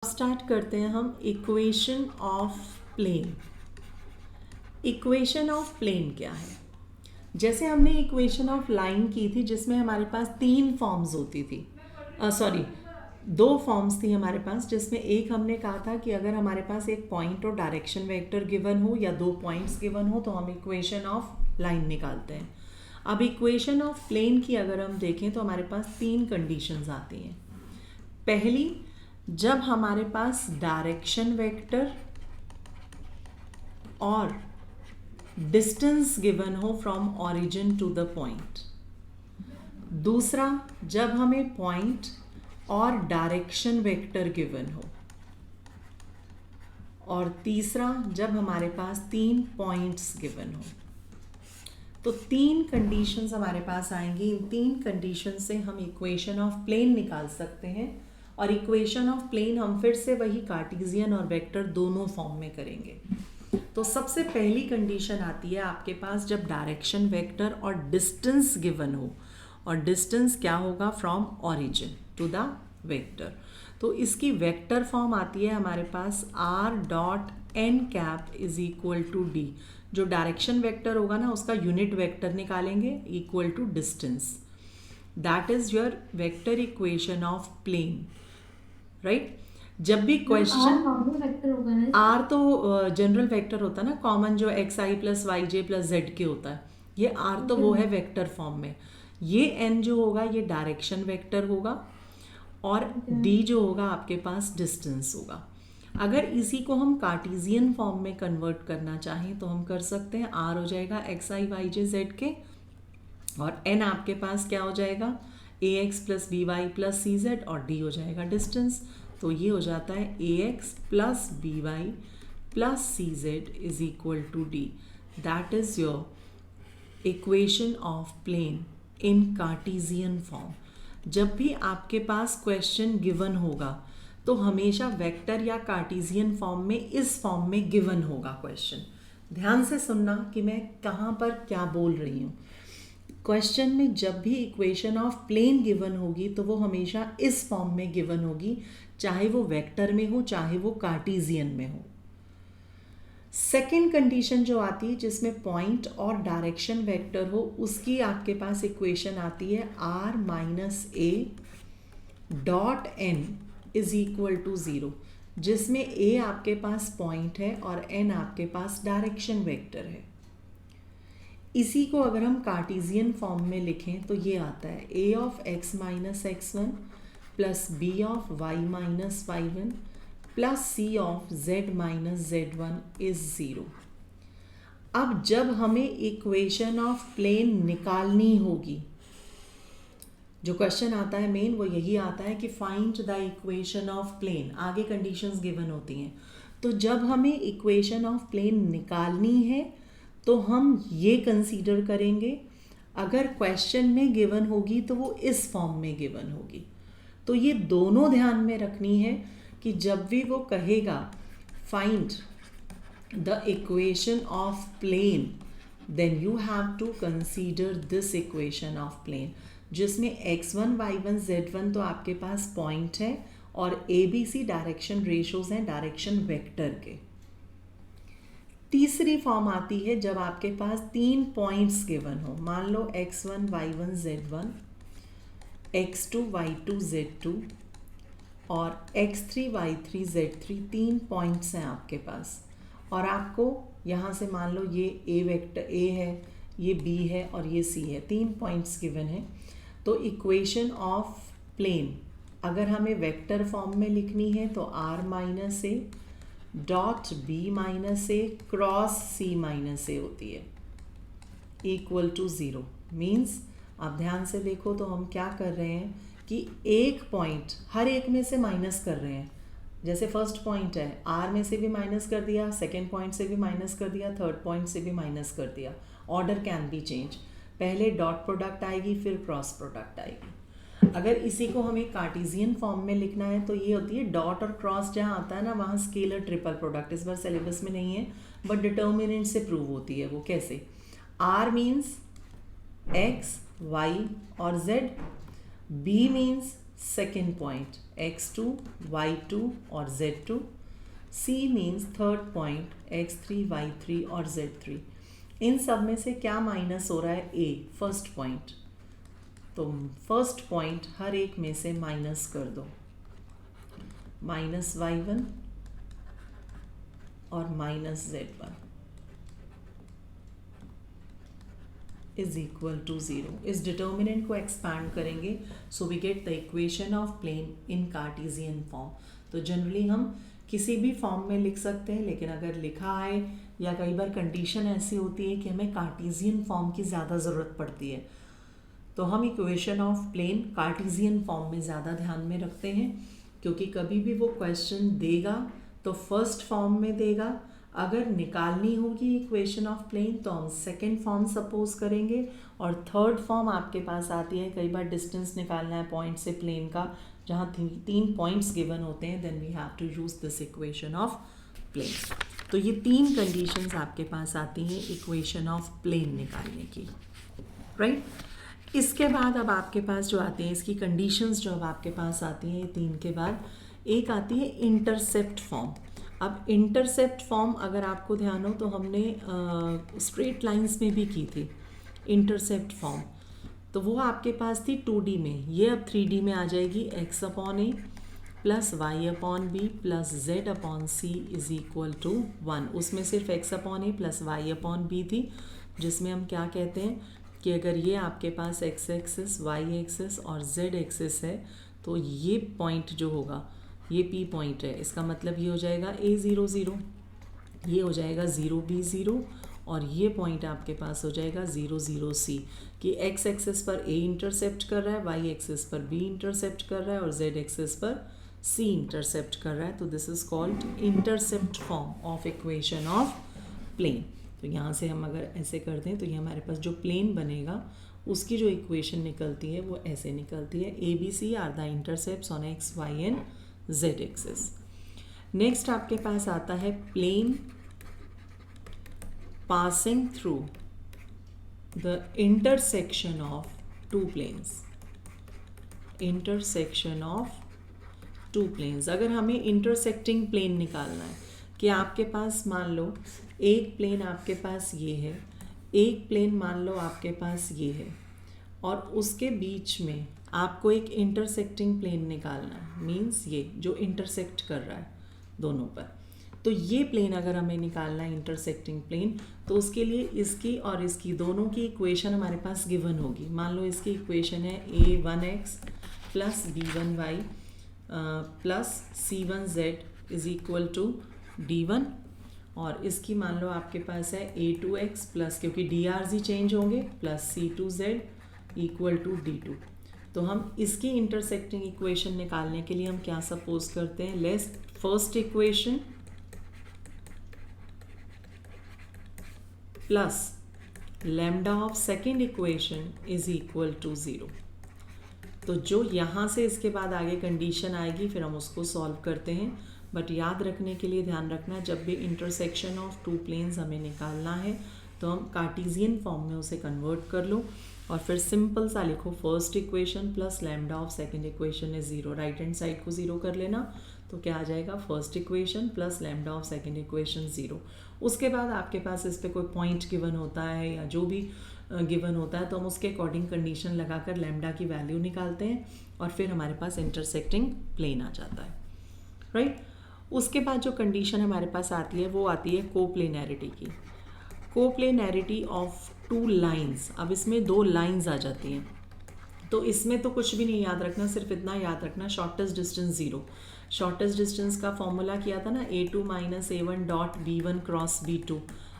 Start करते हैं हम equation of plane. Equation of plane क्या है? जैसे हमने इक्वेशन ऑफ लाइन की थी जिसमें हमारे पास तीन फॉर्म्स होती थी, दो फॉर्म्स थी हमारे पास, जिसमें एक हमने कहा था कि अगर हमारे पास एक पॉइंट और डायरेक्शन वेक्टर गिवन हो या दो पॉइंट्स गिवन हो तो हम इक्वेशन ऑफ लाइन निकालते हैं। अब इक्वेशन ऑफ प्लेन की अगर हम देखें तो हमारे पास तीन कंडीशंस आती हैं। पहली, जब हमारे पास डायरेक्शन वेक्टर और डिस्टेंस गिवन हो from origin to the point. दूसरा, जब हमें पॉइंट और डायरेक्शन वेक्टर गिवन हो। और तीसरा, जब हमारे पास तीन पॉइंट्स गिवन हो। तो तीन कंडीशंस हमारे पास आएंगी। इन तीन कंडीशंस से हम इक्वेशन ऑफ प्लेन निकाल सकते हैं। और इक्वेशन ऑफ प्लेन हम फिर से वही कार्टेशियन और वेक्टर दोनों फॉर्म में करेंगे। तो सबसे पहली कंडीशन आती है आपके पास जब डायरेक्शन वेक्टर और डिस्टेंस गिवन हो, और डिस्टेंस क्या होगा? From origin to the vector. तो इसकी वेक्टर फॉर्म आती है हमारे पास r dot n cap is equal to D. जो डायरेक्शन वेक्टर होगा ना उसका यूनिट वेक्टर निकालेंगे equal to distance. That is your vector equation of plane, right. जब भी क्वेश्चन आर तो जनरल वेक्टर होता है ना, कॉमन जो X I plus Y J plus Z के होता है, ये आर तो वो है वेक्टर फॉर्म में। ये एन जो होगा ये डायरेक्शन वेक्टर होगा और डी जो होगा आपके पास डिस्टेंस होगा। अगर इसी को हम कार्टेशियन फॉर्म में कन्वर्ट करना चाहें तो हम कर सकते हैं। आर हो जाएगा X I Y J Z K, और एन आपके पास क्या हो जाएगा? A X plus B Y plus C Z, और डी हो जाएगा डिस्टेंस। तो ये हो जाता है A X plus B Y plus C Z is equal to D. That is your equation of plane in Cartesian form. जब भी आपके पास क्वेश्चन गिवन होगा तो हमेशा वेक्टर या कार्टेशियन फॉर्म में, इस फॉर्म में गिवन होगा क्वेश्चन। ध्यान से सुनना कि मैं कहाँ पर क्या बोल रही हूँ। क्वेश्चन में जब भी इक्वेशन ऑफ प्लेन गिवन होगी तो वो हमेशा इस फॉर्म में गिवन होगी, चाहे वो वेक्टर में हो चाहे वो कार्टेशियन में हो। सेकेंड कंडीशन जो आती है जिसमें पॉइंट और डायरेक्शन वेक्टर हो, उसकी आपके पास इक्वेशन आती है r minus A dot N is equal to zero, जिसमें a आपके पास पॉइंट है और n आपके पास डायरेक्शन वेक्टर है। इसी को अगर हम कार्टेशियन फॉर्म में लिखें तो ये आता है a of x minus X one plus b of y minus Y one plus c of z minus Z one is zero. अब जब हमें इक्वेशन ऑफ प्लेन निकालनी होगी, जो क्वेश्चन आता है मेन वो यही आता है कि find the equation of plane. आगे कंडीशंस गिवन होती हैं। तो जब हमें इक्वेशन ऑफ प्लेन निकालनी है तो हम ये कंसीडर करेंगे, अगर क्वेश्चन में गिवन होगी तो वो इस फॉर्म में गिवन होगी। तो ये दोनों ध्यान में रखनी है कि जब भी वो कहेगा find the equation of plane, then you have to consider this equation of plane, जिसमें x1 y1 z1 तो आपके पास पॉइंट है और A B C direction ratios हैं डायरेक्शन वेक्टर के। तीसरी फॉर्म आती है जब आपके पास तीन पॉइंट्स गिवन हो। मान लो x1 y1 z1, x2 y2 z2 और x3 y3 z3, तीन पॉइंट्स हैं आपके पास। और आपको यहाँ से मान लो ये a वेक्टर a है, ये b है और ये c है, तीन पॉइंट्स गिवन है। तो इक्वेशन ऑफ प्लेन अगर हमें वेक्टर फॉर्म में लिखनी है तो r minus A dot B minus A cross C minus A होती है इक्वल टू ज़ीरो। मीन्स आप ध्यान से देखो तो हम क्या कर रहे हैं कि एक पॉइंट हर एक में से माइनस कर रहे हैं। जैसे फर्स्ट पॉइंट है, आर में से भी माइनस कर दिया, सेकेंड पॉइंट से भी माइनस कर दिया, थर्ड पॉइंट से भी माइनस कर दिया। ऑर्डर कैन बी चेंज, पहले डॉट प्रोडक्ट आएगी फिर क्रॉस प्रोडक्ट आएगी। अगर इसी को हमें कार्टेशियन फॉर्म में लिखना है तो ये होती है डॉट और क्रॉस जहाँ आता है ना वहाँ स्केलर ट्रिपल प्रोडक्ट। इस बार सिलेबस में नहीं है बट डिटर्मिनेंट से प्रूव होती है। वो कैसे? r मीन्स x y और z, b means second point x2, y2 और z2, C means third point x3, y3 और z3। इन सब में से क्या माइनस हो रहा है? A, first point. तो फर्स्ट पॉइंट हर एक में से माइनस कर दो, माइनस y1 और minus z1 is equal to 0। इस डिटर्मिनेंट को एक्सपैंड करेंगे, so we get the equation of plane in Cartesian form. तो जनरली हम किसी भी फॉर्म में लिख सकते हैं, लेकिन अगर लिखा है या कई बार कंडीशन ऐसी होती है कि हमें कार्टेशियन फॉर्म की ज़्यादा ज़रूरत पड़ती है, तो हम equation of plane Cartesian form में ज़्यादा ध्यान में रखते हैं, क्योंकि कभी भी वो क्वेश्चन देगा तो फर्स्ट फॉर्म में देगा। अगर निकालनी होगी इक्वेशन ऑफ प्लेन तो हम सेकेंड फॉर्म सपोज करेंगे, और थर्ड फॉर्म आपके पास आती है कई बार डिस्टेंस निकालना है पॉइंट से प्लेन का, जहाँ तीन पॉइंट्स गिवन होते हैं, then we have to use this equation of plane. तो ये तीन कंडीशंस आपके पास आती हैं इक्वेशन ऑफ प्लेन निकालने की, राइट। इसके बाद अब आपके पास जो आती हैं इसकी कंडीशंस, जो अब आपके पास आती हैं तीन के बाद, एक आती है इंटरसेप्ट फॉर्म। अब इंटरसेप्ट फॉर्म अगर आपको ध्यान हो तो हमने स्ट्रेट लाइंस में भी की थी इंटरसेप्ट फॉर्म, तो वो आपके पास थी 2D में, ये अब 3D में आ जाएगी। x upon A plus Y upon B plus Z upon C is equal to 1। उसमें सिर्फ x upon A plus Y upon B थी, जिसमें हम क्या कहते हैं कि अगर ये आपके पास x एक्सिस, y एक्सिस और z एक्सिस है, तो ये पॉइंट जो होगा ये P पॉइंट है। इसका मतलब ये हो जाएगा A0 0, ये हो जाएगा 0 B 0, और ये पॉइंट आपके पास हो जाएगा 0 0 C, कि x एक्सिस पर A इंटरसेप्ट कर रहा है, y एक्सिस पर B इंटरसेप्ट कर रहा है और z एक्सिस पर C इंटरसेप्ट कर रहा है। तो this is called intercept form of equation of plane. तो यहाँ से हम अगर ऐसे कर दें तो ये हमारे पास जो प्लेन बनेगा उसकी जो इक्वेशन निकलती है वो ऐसे निकलती है, ABC are the intercepts on x, y and z axis. Next आपके पास आता है plane passing through the intersection of two planes, intersection of two planes. अगर हमें इंटरसेक्टिंग प्लेन निकालना है कि आपके पास मान लो एक प्लेन आपके पास ये है, एक प्लेन मान लो आपके पास ये है, और उसके बीच में आपको एक इंटरसेक्टिंग प्लेन निकालना है, मीन्स ये जो इंटरसेक्ट कर रहा है दोनों पर। तो ये प्लेन अगर हमें निकालना है इंटरसेक्टिंग प्लेन, तो उसके लिए इसकी और इसकी दोनों की इक्वेशन हमारे पास गिवन होगी। मान लो इसकी इक्वेशन है a1x plus b1y plus c1z is equal to d1, और इसकी मान लो आपके पास है a2x प्लस, क्योंकि drz चेंज होंगे, plus c2z equal to d2। तो हम इसकी इंटरसेक्टिंग इक्वेशन निकालने के लिए हम क्या सपोज करते हैं, let's first equation plus lambda of second equation is equal to 0। तो जो यहाँ से इसके बाद आगे कंडीशन आएगी फिर हम उसको सॉल्व करते हैं। बट याद रखने के लिए ध्यान रखना, जब भी इंटरसेक्शन ऑफ टू प्लेन्स हमें निकालना है तो हम कार्टेशियन फॉर्म में उसे कन्वर्ट कर लो और फिर सिंपल सा लिखो first equation plus lambda of second equation is 0। Right hand side को 0 कर लेना, तो क्या आ जाएगा first equation plus lambda of second equation 0। उसके बाद आपके पास इस पर कोई पॉइंट गिवन होता है या जो भी गिवन होता है तो हम उसके अकॉर्डिंग कंडीशन लगाकर लैम्डा की वैल्यू निकालते हैं और फिर हमारे पास इंटरसेक्टिंग प्लेन आ जाता है, राइट। उसके बाद जो कंडीशन हमारे पास आती है वो आती है कोप्लेनैरिटी की, कोप्लेनैरिटी ऑफ टू लाइंस। अब इसमें दो लाइंस आ जाती हैं, तो इसमें तो कुछ भी नहीं याद रखना, सिर्फ इतना याद रखना शॉर्टेस्ट डिस्टेंस 0। शॉर्टेस्ट डिस्टेंस का फॉर्मूला किया था ना, a2 minus a1 dot b1 cross b2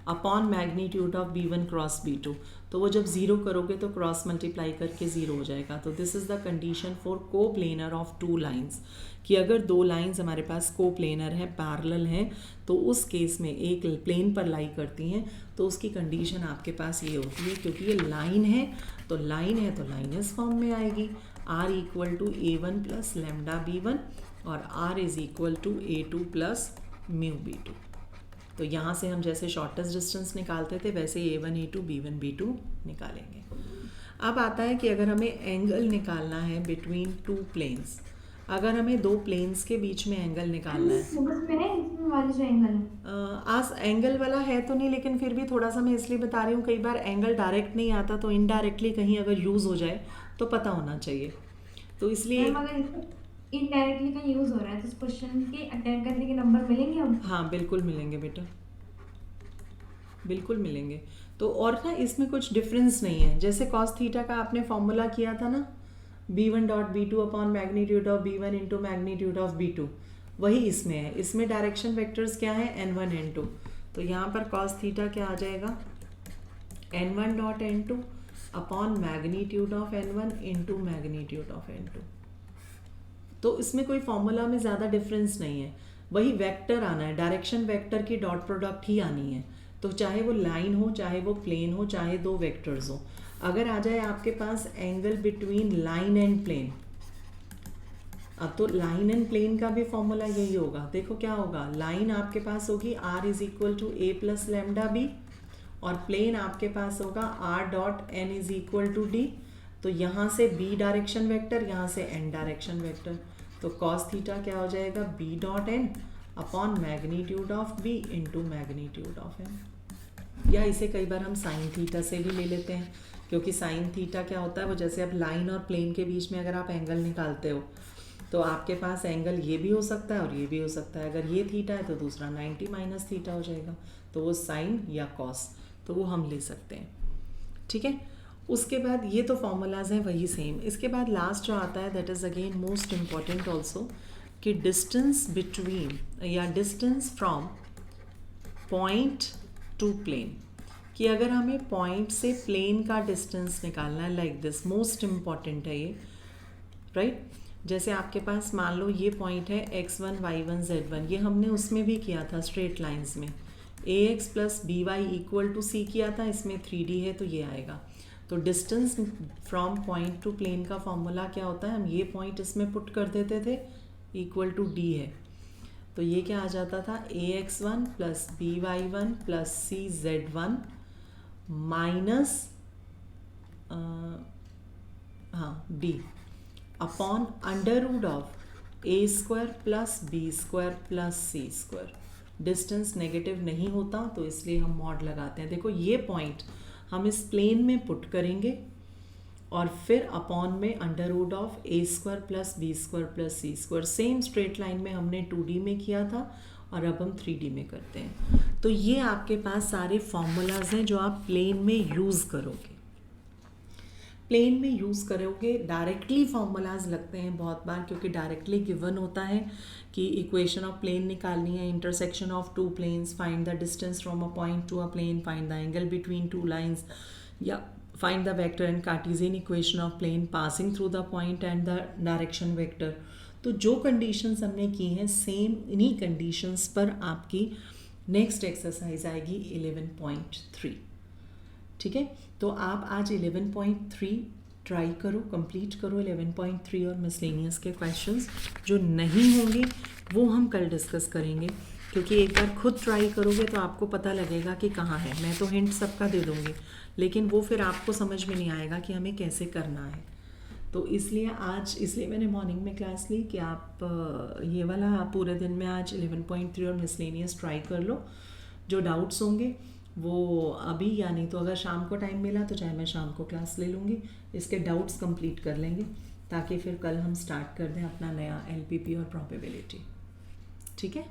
upon magnitude of b1 cross b2। तो वो जब 0 करोगे तो क्रॉस मल्टीप्लाई करके 0 हो जाएगा। तो this is the condition for coplanar of two lines, कि अगर दो लाइंस हमारे पास कोप्लेनर हैं, पैरेलल हैं, तो उस केस में एक प्लेन पर लाई करती हैं, तो उसकी कंडीशन आपके पास ये होती है, क्योंकि ये लाइन है तो लाइनस फॉर्म में आएगी, r equal to a1 plus lambda b1 और r is equal to a2 plus mu b2। तो यहाँ से हम जैसे शॉर्टेस्ट डिस्टेंस निकालते थे वैसे a1 a2 b1 b2 निकालेंगे। अब आता है कि अगर हमें एंगल निकालना है बिटवीन टू प्लेन्स, अगर हमें दो प्लेन्स के बीच में एंगल निकालना है, आज एंगल वाला है तो नहीं, लेकिन फिर भी थोड़ा सा मैं इसलिए बता रही हूँ, कई बार एंगल डायरेक्ट नहीं आता तो इनडायरेक्टली कहीं अगर यूज़ हो जाए तो पता होना चाहिए, तो इसलिए इनडायरेक्टली का यूज हो रहा है तो इस क्वेश्चन के अटेम्प्ट करने के नंबर मिलेंगे हम? हाँ बिल्कुल मिलेंगे बेटा, बिल्कुल मिलेंगे। तो और ना इसमें कुछ डिफरेंस नहीं है, जैसे कॉस थीटा का आपने फॉर्मूला किया था ना, b1 dot b2 upon magnitude of b1 into magnitude of b2, वही इसमें है। इसमें डायरेक्शन वेक्टर्स क्या है, n1 n2, तो यहाँ पर कॉस थीटा क्या आ जाएगा, n1 dot n2 upon magnitude of n1 into magnitude of n2। तो इसमें कोई फॉर्मूला में ज़्यादा डिफरेंस नहीं है, वही वेक्टर आना है, डायरेक्शन वेक्टर की डॉट प्रोडक्ट ही आनी है, तो चाहे वो लाइन हो, चाहे वो प्लेन हो, चाहे दो वेक्टर्स हो। अगर आ जाए आपके पास angle between line and plane, अब तो लाइन एंड प्लेन का भी फॉर्मूला यही होगा। देखो क्या होगा, लाइन आपके पास होगी r is equal to a plus lambda B, और प्लेन आपके पास होगा r dot n is equal to d, तो यहाँ से b डायरेक्शन वेक्टर, यहाँ से n डायरेक्शन वेक्टर, तो कॉस थीटा क्या हो जाएगा, b dot n upon magnitude of b into magnitude of n। या इसे कई बार हम साइन थीटा से भी ले लेते हैं, क्योंकि साइन थीटा क्या होता है, वो जैसे अब लाइन और प्लेन के बीच में अगर आप एंगल निकालते हो तो आपके पास एंगल ये भी हो सकता है और ये भी हो सकता है, अगर ये थीटा है तो दूसरा 90 माइनस थीटा हो जाएगा, तो वो साइन या कॉस, तो वो हम ले सकते हैं, ठीक है। उसके बाद ये तो फॉर्मूलाज हैं वही सेम। इसके बाद लास्ट जो आता है that is again most important also, कि डिस्टेंस बिटवीन या distance from point to plane, कि अगर हमें पॉइंट से प्लेन का डिस्टेंस निकालना है लाइक दिस, मोस्ट इम्पॉर्टेंट है ये, राइट। जैसे आपके पास मान लो ये पॉइंट है x1 y1 z1, ये हमने उसमें भी किया था स्ट्रेट लाइंस में, ax plus B Y equal to C किया था, इसमें 3D है तो ये आएगा। तो distance from point to plane का फॉर्मूला क्या होता है, हम ये पॉइंट इसमें पुट कर देते थे, इक्वल टू d है, तो ये क्या आ जाता था, ax1 plus by1 plus cz1 minus हाँ d upon under root of A square plus B square plus C square. Distance negative नहीं होता तो इसलिए हम मॉड लगाते हैं। देखो ये पॉइंट हम इस प्लेन में पुट करेंगे और फिर अपॉन में under root of A square plus B square plus C square, same straight line में हमने 2D में किया था और अब हम 3D में करते हैं। तो ये आपके पास सारे फॉर्मूलाज हैं जो आप प्लेन में यूज़ करोगे। प्लेन में यूज़ करोगे, डायरेक्टली फॉर्मूलाज लगते हैं बहुत बार, क्योंकि डायरेक्टली गिवन होता है कि इक्वेशन ऑफ प्लेन निकालनी है, intersection of two planes, find the distance from a point to a plane, find the angle between two lines, या find the vector and Cartesian equation of plane passing through the point and the direction vector. तो जो conditions हमने की हैं same इन्हीं conditions पर आपकी next exercise आएगी 11.3, ठीक है। तो आप आज 11.3 ट्राई करो, कंप्लीट करो 11.3 और मिसलेनियस के क्वेश्चंस। जो नहीं होंगे वो हम कल डिस्कस करेंगे, क्योंकि एक बार खुद ट्राई करोगे तो आपको पता लगेगा कि कहाँ है। मैं तो हिंट सबका दे दूँगी, लेकिन वो फिर आपको समझ में नहीं आएगा कि हमें कैसे करना है। तो इसलिए मैंने मॉर्निंग में क्लास ली कि आप ये वाला पूरे दिन में आज 11.3 और मिसलेनियस ट्राई कर लो। जो डाउट्स होंगे वो अभी, या नहीं तो अगर शाम को टाइम मिला तो चाहे मैं शाम को क्लास ले लूँगी, इसके डाउट्स कंप्लीट कर लेंगे, ताकि फिर कल हम स्टार्ट कर दें अपना नया LPP और प्रोबेबिलिटी, ठीक है।